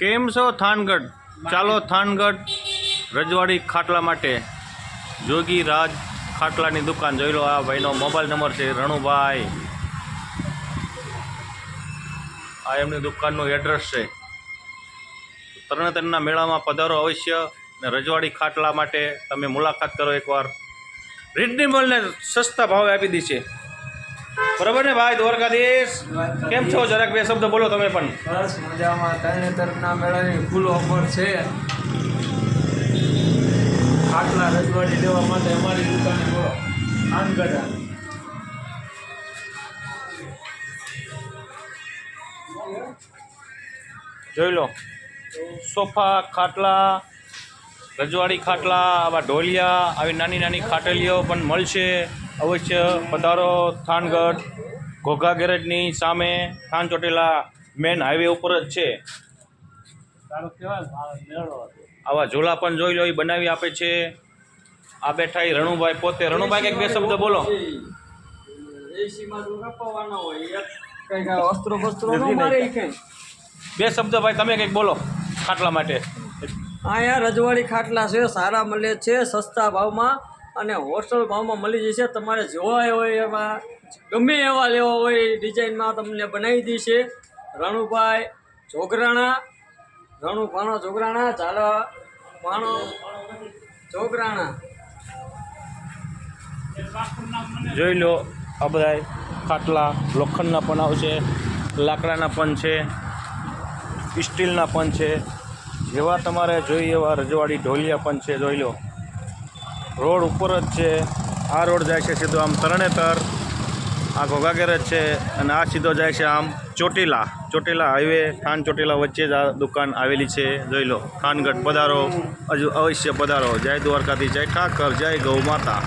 કેમ છો થાનગઢ? ચાલો થાનગઢ રજવાડી ખાટલા માટે જોગી રાજ ખાટલાની દુકાન જોઈ લો. આ ભાઈનો મોબાઈલ નંબર છે રણુભાઈ. આ એમની દુકાનનું એડ્રેસ છે. તરણેતરના મેળામાં પધારો અવશ્ય ને રજવાડી ખાટલા માટે તમે મુલાકાત કરો એકવાર. રીઝનેબલ ને સસ્તા ભાવે આપી દી છે. બરાબર ને ભાઈ દ્વારકાધીશ? કેમ છો? જરાક બે શબ્દ બોલો તમે પણ. બસ મજામાં. તરણેતરના મેળાની ફૂલ ઓફર છે. ખાટલા રજવાડી લેવા માટે અમારી દુકાને બોલો આનગઢ. જોઈ લો સોફા ખાટલા, રજવાડી ખાટલા, આવા ઢોલિયા, આવી નાની નાની ખાટલીઓ પણ મળશે. અવશ્ય પધારો થાનગઢ. ઘોઘા ગેરેજની સામે થાન ચોટીલા મેન હાઈવે ઉપર જ છે. સારો કહેવાય મેળો. આવા ઝોલા પણ જોઈ લો, એ બનાવી આપે છે. આ બેઠા એ રણુભાઈ પોતે. રણુભાઈ કંઈક બે શબ્દ બોલો. એસીમાં તો કપાવાના હોય કંઈક વસ્ત્રો બસ્ત્રો ન મારે કંઈ. બે શબ્દ ભાઈ તમે કંઈક બોલો ખાટલા માટે. અહીંયા રજવાડી ખાટલા છે, સારા મળે છે સસ્તા ભાવમાં અને હોલસેલ ભાવમાં મળી જશે. તમારે જોવા હોય એમાં ગમે એવા લેવા હોય ડિઝાઇનમાં તમને બનાવી દેશે. રણુભાઈ જોગરાણા, રણુ ભાણો જોગરાણા, ઝાલા ભાણો જોગરાણા. જોઈ લો આ બધા ખાટલા લોખંડના પણ આવશે, લાકડાના પણ છે, સ્ટીલના પણ છે. જેવા તમારે જોઈએ એવા રજવાડી ઢોલિયા પણ છે. જોઈ લો રોડ ઉપર જ છે. આ રોડ જાય છે સીધો આમ તરણેતર. આ ઘોઘા ગેરેજ છે અને આ સીધો જાય છે આમ ચોટીલા. ચોટીલા હાઈવે થાન ચોટીલા વચ્ચે જ આ દુકાન આવેલી છે. જોઈ લો થાનગઢ પધારો, હજુ અવશ્ય પધારો. જય દ્વારકાથી, જય ઠાકર, જય ગૌ માતા.